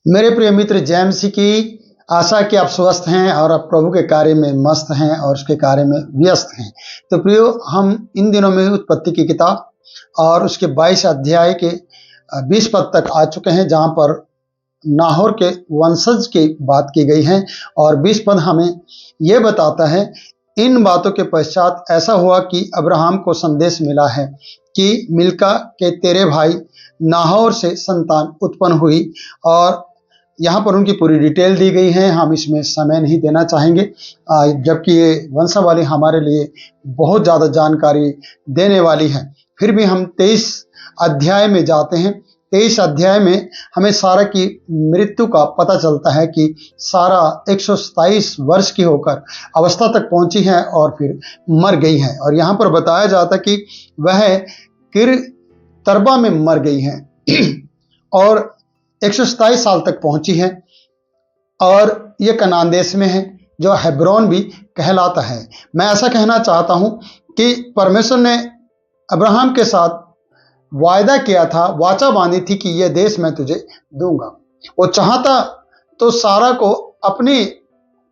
मेरे प्रिय मित्र जेम्स की आशा कि आप स्वस्थ हैं और आप प्रभु के कार्य में मस्त हैं और उसके कार्य में व्यस्त हैं। तो प्रियो, हम इन दिनों में उत्पत्ति की किताब और उसके 22 अध्याय के 20 पद तक आ चुके हैं, जहां पर नाहोर के वंशज की बात की गई है। और 20 पद हमें यह बताता है, इन बातों के पश्चात ऐसा हुआ कि अब्राहम को संदेश मिला है कि मिल्का के तेरे भाई नाहोर से संतान उत्पन्न हुई। और यहाँ पर उनकी पूरी डिटेल दी गई है, हम इसमें समय नहीं देना चाहेंगे, जबकि ये वंशावली हमारे लिए बहुत ज़्यादा जानकारी देने वाली है। फिर भी हम 23 अध्याय में जाते हैं। 23 अध्याय में हमें सारा की मृत्यु का पता चलता है कि सारा 127 वर्ष की होकर अवस्था तक पहुंची है और फिर मर गई है। और यहाँ पर बताया जाता कि वह किर तरबा में मर गई है और 127 साल तक पहुंची है। और ये कनान देश में है, जो हेब्रोन भी कहलाता है। मैं ऐसा कहना चाहता हूं कि परमेश्वर ने अब्राहम के साथ वायदा किया था, वाचा बांधी थी कि यह देश मैं तुझे दूंगा। वो चाहता तो सारा को अपनी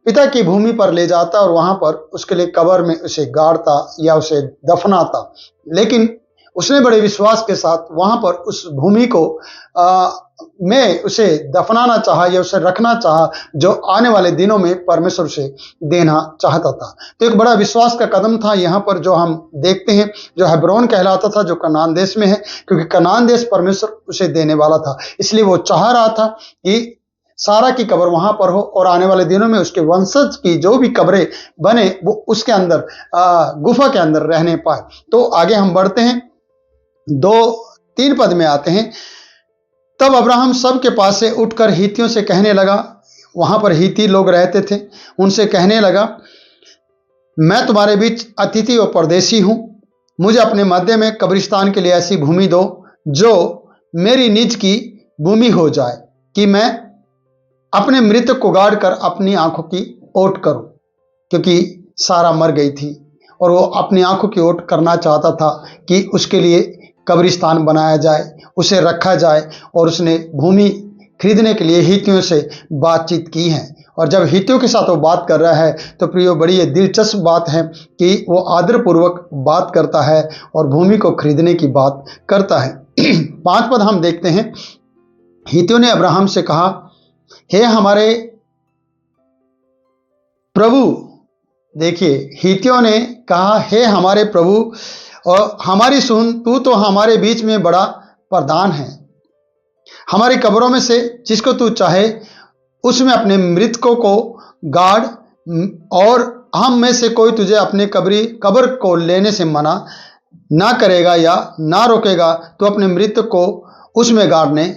पिता की भूमि पर ले जाता और वहां पर उसके लिए कब्र में उसे गाड़ता या उसे दफनाता, लेकिन उसने बड़े विश्वास के साथ वहां पर उस भूमि को में उसे दफनाना चाहा या उसे रखना चाहा, जो आने वाले दिनों में परमेश्वर उसे देना चाहता था। तो एक बड़ा विश्वास का कदम था यहाँ पर जो हम देखते हैं, जो हेब्रोन कहलाता था, जो कनान देश में है, क्योंकि कनान देश परमेश्वर उसे देने वाला था। इसलिए वो चाह रहा था कि सारा की कब्र वहां पर हो और आने वाले दिनों में उसके वंशज की जो भी कब्रें बने वो उसके अंदर गुफा के अंदर रहने पाए। तो आगे हम बढ़ते हैं, 2-3 पद में आते हैं। तब अब्राहम सब के पास से उठकर हित्तियों से कहने लगा, वहां पर हित्ती लोग रहते थे, उनसे कहने लगा, मैं तुम्हारे बीच अतिथि और परदेशी हूं। मुझे अपने मध्य में कब्रिस्तान के लिए ऐसी भूमि दो जो मेरी निज की भूमि हो जाए, कि मैं अपने मृतक को गाड़ कर अपनी आंखों की ओट करूं। क्योंकि सारा मर गई थी और वो अपनी आंखों की ओट करना चाहता था कि उसके लिए कब्रिस्तान बनाया जाए, उसे रखा जाए। और उसने भूमि खरीदने के लिए हित्तियों से बातचीत की है। और जब हित्तियों के साथ वो बात कर रहा है तो प्रियो, बड़ी दिलचस्प बात है कि वो आदरपूर्वक बात करता है और भूमि को खरीदने की बात करता है। 5 पद हम देखते हैं। हित्तियों ने अब्राहम से कहा, हे हमारे प्रभु, देखिए हित्तियों ने कहा, हे हमारे प्रभु और हमारी सुन, तू तो हमारे बीच में बड़ा प्रधान है। हमारी कब्रों में से जिसको तू चाहे उसमें अपने मृतकों को गाड़, और हम में से कोई तुझे अपने कब्र को लेने से मना ना करेगा या ना रोकेगा। तो अपने मृतक को उसमें गाड़ने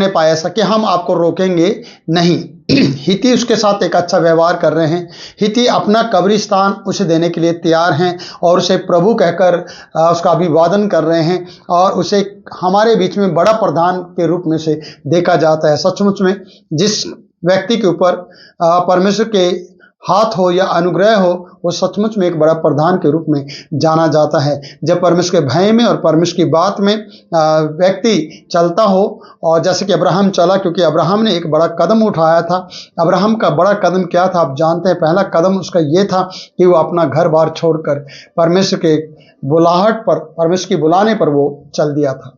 पाए ऐसा कि हम आपको रोकेंगे नहीं। हित्ती उसके साथ एक अच्छा व्यवहार कर रहे हैं। हित्ती अपना कब्रिस्तान उसे देने के लिए तैयार हैं और उसे प्रभु कहकर उसका अभिवादन कर रहे हैं और उसे हमारे बीच में बड़ा प्रधान के रूप में से देखा जाता है। सचमुच में जिस व्यक्ति के ऊपर परमेश्वर के हाथ हो या अनुग्रह हो, वो सचमुच में एक बड़ा प्रधान के रूप में जाना जाता है। जब परमेश्वर के भय में और परमेश्वर की बात में व्यक्ति चलता हो, और जैसे कि अब्राहम चला, क्योंकि अब्राहम ने एक बड़ा कदम उठाया था। अब्राहम का बड़ा कदम क्या था आप जानते हैं। पहला कदम उसका ये था कि वो अपना घर बार छोड़कर परमेश्वर के बुलाहट पर, परमेश्वर की बुलाने पर वो चल दिया था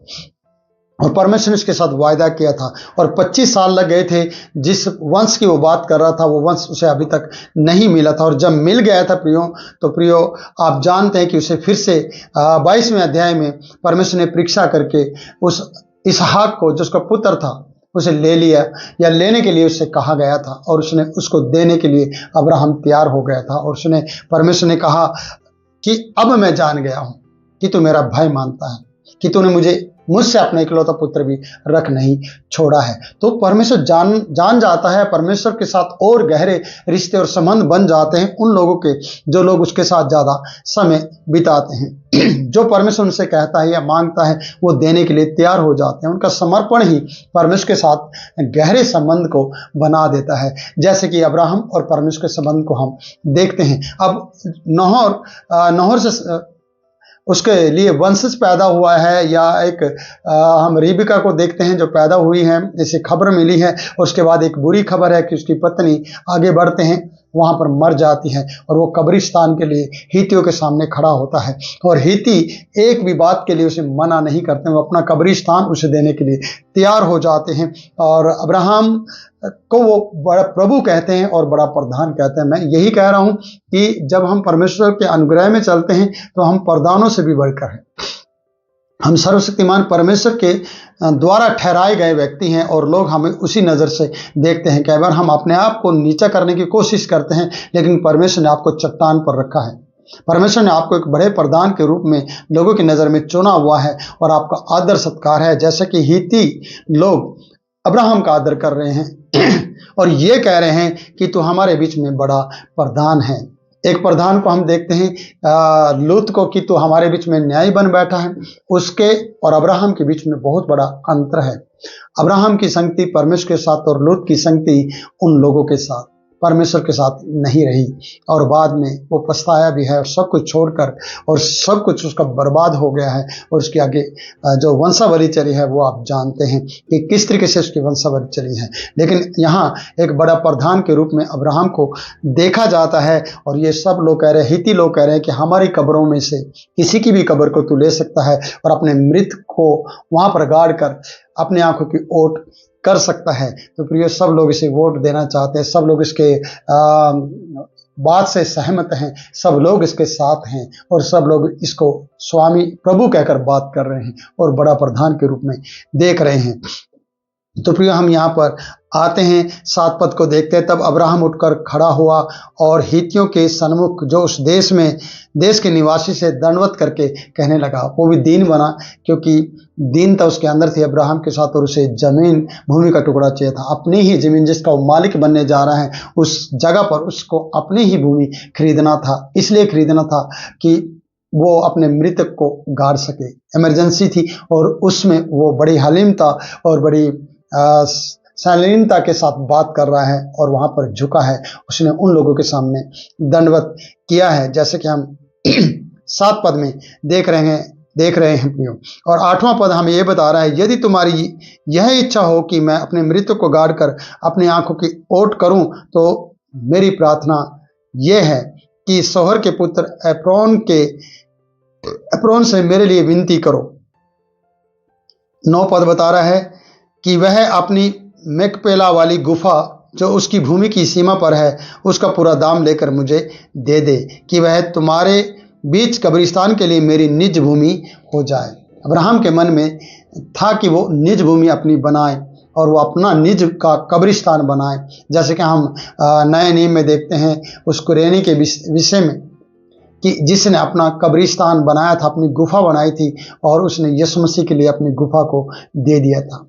और परमेश्वर ने उसके साथ वायदा किया था। और 25 साल लग गए थे। जिस वंश की वो बात कर रहा था वो वंश उसे अभी तक नहीं मिला था। और जब मिल गया था प्रियो, आप जानते हैं कि उसे फिर से 22वें अध्याय में परमेश्वर ने परीक्षा करके उस इसहाक को, जो उसका पुत्र था, उसे ले लिया, या लेने के लिए उससे कहा गया था। और उसने उसको देने के लिए अब्राहम तैयार हो गया था। और परमेश्वर ने कहा कि अब मैं जान गया हूं कि तू मेरा भय मानता है, कि तूने मुझसे अपना इकलौता पुत्र भी रख नहीं छोड़ा है। तो परमेश्वर जान जाता है। परमेश्वर के साथ और गहरे रिश्ते और संबंध बन जाते हैं उन लोगों के जो लोग उसके साथ ज्यादा समय बिताते हैं। जो परमेश्वर उनसे कहता है या मांगता है वो देने के लिए तैयार हो जाते हैं। उनका समर्पण ही परमेश्वर के साथ गहरे संबंध को बना देता है, जैसे कि अब्राहम और परमेश्वर के संबंध को हम देखते हैं। अब नहोर से उसके लिए वंशज पैदा हुआ है, या एक हम रिबिका को देखते हैं जो पैदा हुई है, जैसे खबर मिली है, और उसके बाद एक बुरी खबर है कि उसकी पत्नी आगे बढ़ते हैं वहां पर मर जाती है, और वो कब्रिस्तान के लिए हितियों के सामने खड़ा होता है, और हिती एक भी बात के लिए उसे मना नहीं करते, वो अपना कब्रिस्तान उसे देने के लिए तैयार हो जाते हैं, और अब्राहम को वो बड़ा प्रभु कहते हैं और बड़ा प्रधान कहते हैं। मैं यही कह रहा हूं कि जब हम परमेश्वर के अनुग्रह में चलते हैं तो हम प्रधानों से भी बढ़कर हैं। हम सर्वशक्तिमान परमेश्वर के द्वारा ठहराए गए व्यक्ति हैं, और लोग हमें उसी नज़र से देखते हैं। कई बार हम अपने आप को नीचा करने की कोशिश करते हैं, लेकिन परमेश्वर ने आपको चट्टान पर रखा है। परमेश्वर ने आपको एक बड़े प्रधान के रूप में लोगों की नज़र में चुना हुआ है, और आपका आदर सत्कार है, जैसे कि हिती लोग अब्राहम का आदर कर रहे हैं और ये कह रहे हैं कि तू हमारे बीच में बड़ा प्रधान है। एक प्रधान को हम देखते हैं लूत को कि तू हमारे बीच में न्यायी बन बैठा है, उसके और अब्राहम के बीच में बहुत बड़ा अंतर है। अब्राहम की संगति परमेश्वर के साथ और लूत की संगति उन लोगों के साथ परमेश्वर के साथ नहीं रही, और बाद में वो पछताया भी है, और सब कुछ छोड़कर, और सब कुछ उसका बर्बाद हो गया है, और उसके आगे जो वंशावली चली है वो आप जानते हैं कि किस तरीके से उसकी वंशावली चली है। लेकिन यहाँ एक बड़ा प्रधान के रूप में अब्राहम को देखा जाता है, और ये सब लोग कह रहे हैं, हिती लोग कह रहे हैं कि हमारी कब्रों में से किसी की भी कब्र को तू ले सकता है, और अपने मृत को वहां पर गाड़ कर अपने आंखों की ओट कर सकता है। तो प्रिय, सब लोग इसे वोट देना चाहते हैं, सब लोग इसके बात से सहमत हैं, सब लोग इसके साथ हैं, और सब लोग इसको स्वामी प्रभु कहकर बात कर रहे हैं और बड़ा प्रधान के रूप में देख रहे हैं। तो प्रिय, हम यहाँ पर आते हैं, 7 पद को देखते हैं। तब अब्राहम उठकर खड़ा हुआ और हित्तियों के सन्मुख जो उस देश के निवासी से दंडवत करके कहने लगा। वो भी दीन बना, क्योंकि दीनता उसके अंदर थी अब्राहम के साथ, और उसे जमीन भूमि का टुकड़ा चाहिए था, अपनी ही जमीन जिसका वो मालिक बनने जा रहा है, उस जगह पर उसको अपनी ही भूमि खरीदना था। इसलिए खरीदना था कि वो अपने मृतक को गाड़ सके, इमरजेंसी थी, और उसमें वो बड़ी हलीमता और बड़ी शालीनता के साथ बात कर रहा है, और वहां पर झुका है। उसने उन लोगों के सामने दंडवत किया है, जैसे कि हम 7 पद में देख रहे हैं प्रियो। और 8वां पद हमें यह बता रहा है, यदि तुम्हारी यह इच्छा हो कि मैं अपने मृतक को गाड़ कर अपनी आंखों की ओट करूं, तो मेरी प्रार्थना यह है कि सोहर के पुत्र एप्रोन से मेरे लिए विनती करो। 9 पद बता रहा है कि वह अपनी मैकपेला वाली गुफा जो उसकी भूमि की सीमा पर है, उसका पूरा दाम लेकर मुझे दे दे, कि वह तुम्हारे बीच कब्रिस्तान के लिए मेरी निज भूमि हो जाए। अब्राहम के मन में था कि वो निज भूमि अपनी बनाए, और वो अपना निज का कब्रिस्तान बनाए, जैसे कि हम नए नियम में देखते हैं उस कुरैनी के विषय में, कि जिसने अपना कब्रिस्तान बनाया था, अपनी गुफा बनाई थी, और उसने यीशु मसीह के लिए अपनी गुफा को दे दिया था।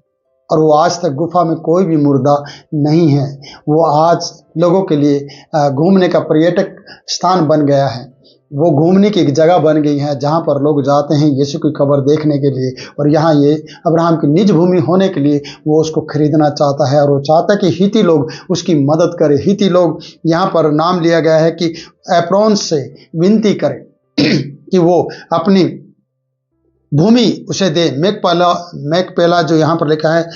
और वो आज तक गुफा में कोई भी मुर्दा नहीं है, वो आज लोगों के लिए घूमने का पर्यटक स्थान बन गया है। वो घूमने की एक जगह बन गई है जहाँ पर लोग जाते हैं यीशु की कब्र देखने के लिए, और यहाँ ये अब्राहम की निज भूमि होने के लिए वो उसको खरीदना चाहता है, और वो चाहता है कि हिती लोग उसकी मदद करें। हिती लोग यहाँ पर नाम लिया गया है कि एप्रोन से विनती करें कि वो अपनी भूमि उसे दे, मैकपेला जो यहाँ पर लिखा है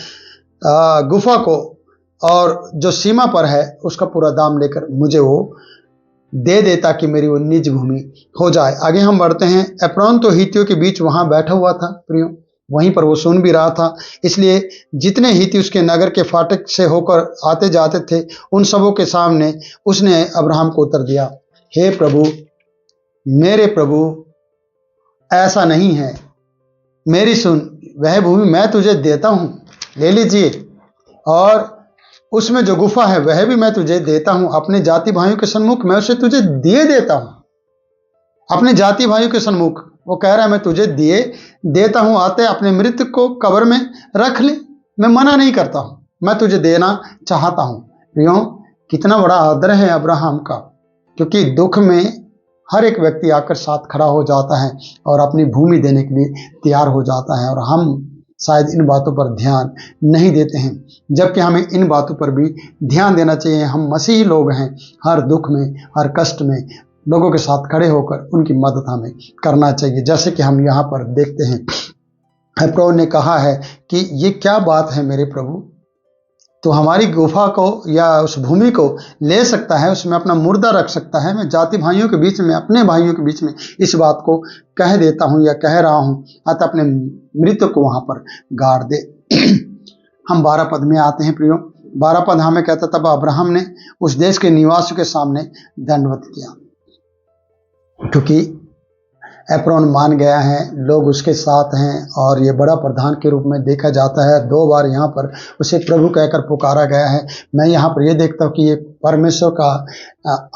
गुफा को, और जो सीमा पर है उसका पूरा दाम लेकर मुझे वो दे दे, ताकि मेरी वो निज भूमि हो जाए। आगे हम बढ़ते हैं। एप्रोन तो हितियों के बीच वहां बैठा हुआ था प्रियो, वहीं पर वो सुन भी रहा था, इसलिए जितने हिती उसके नगर के फाटक से होकर आते जाते थे, उन सबों के सामने उसने अब्राहम को उत्तर दिया, हे प्रभु, मेरे प्रभु, ऐसा नहीं है, मेरी सुन, वह भूमि मैं तुझे देता हूं, ले लीजिए, और उसमें जो गुफा है वह भी मैं तुझे देता हूं। अपने जाति भाइयों के सन्मुख मैं उसे तुझे दिए देता हूं। अपने जाति भाइयों के सन्मुख वो कह रहा है मैं तुझे दिए देता हूं, आते अपने मृतक को कब्र में रख ले, मैं मना नहीं करता हूं, मैं तुझे देना चाहता हूं। प्रियो, कितना बड़ा आदर है अब्राहम का, क्योंकि दुख में हर एक व्यक्ति आकर साथ खड़ा हो जाता है और अपनी भूमि देने के लिए तैयार हो जाता है, और हम शायद इन बातों पर ध्यान नहीं देते हैं, जबकि हमें इन बातों पर भी ध्यान देना चाहिए। हम मसीही लोग हैं, हर दुख में, हर कष्ट में लोगों के साथ खड़े होकर उनकी मदद हमें करना चाहिए। जैसे कि हम यहाँ पर देखते हैं, प्रभु ने कहा है कि ये क्या बात है मेरे प्रभु, तो हमारी गुफा को या उस भूमि को ले सकता है, उसमें अपना मुर्दा रख सकता है। मैं जाति भाइयों के बीच में, अपने भाइयों के बीच में इस बात को कह देता हूँ या कह रहा हूँ, अतः अपने मृत्यु को वहां पर गाड़ दे। हम 12 पद में आते हैं प्रियो। 12 पद हमें कहता, तब अब्राहम ने उस देश के निवासियों के सामने दंडवत किया, क्योंकि एप्रोन मान गया है, लोग उसके साथ हैं और ये बड़ा प्रधान के रूप में देखा जाता है। 2 बार यहाँ पर उसे प्रभु कहकर पुकारा गया है। मैं यहाँ पर ये देखता हूँ कि ये परमेश्वर का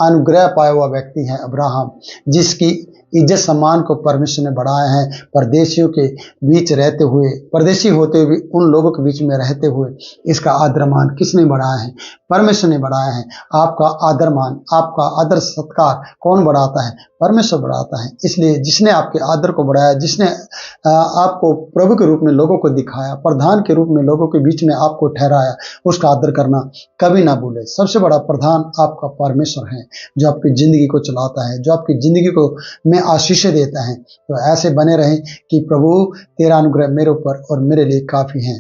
अनुग्रह पाया हुआ व्यक्ति है अब्राहम, जिसकी इज्जत सम्मान को परमेश्वर ने बढ़ाया है। परदेशियों के बीच रहते हुए, परदेशी होते हुए उन लोगों के बीच में रहते हुए इसका आदर मान किसने बढ़ाया है? परमेश्वर ने बढ़ाया है। आपका आदर मान, आपका आदर सत्कार कौन बढ़ाता है? परमेश्वर बढ़ाता है। इसलिए जिसने आपके आदर को बढ़ाया, जिसने आपको प्रभु के रूप में लोगों को दिखाया, प्रधान के रूप में लोगों के बीच में आपको ठहराया, उसका आदर करना कभी ना भूले। सबसे बड़ा प्रधान आपका परमेश्वर है, जो आपकी जिंदगी को चलाता है, जो आपकी जिंदगी को में आशीष देता है। तो ऐसे बने रहें कि प्रभु तेरा अनुग्रह मेरे ऊपर और मेरे लिए काफी है,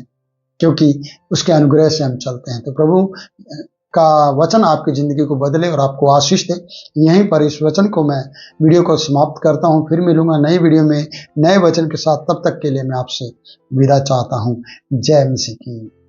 क्योंकि उसके अनुग्रह से हम चलते हैं। तो प्रभु का वचन आपकी जिंदगी को बदले और आपको आशीष दे। यहीं पर इस वचन को मैं वीडियो को समाप्त करता हूं। फिर मिलूंगा नई वीडियो में नए वचन के साथ। तब तक के लिए मैं आपसे विदा चाहता हूं। जय मसीह की।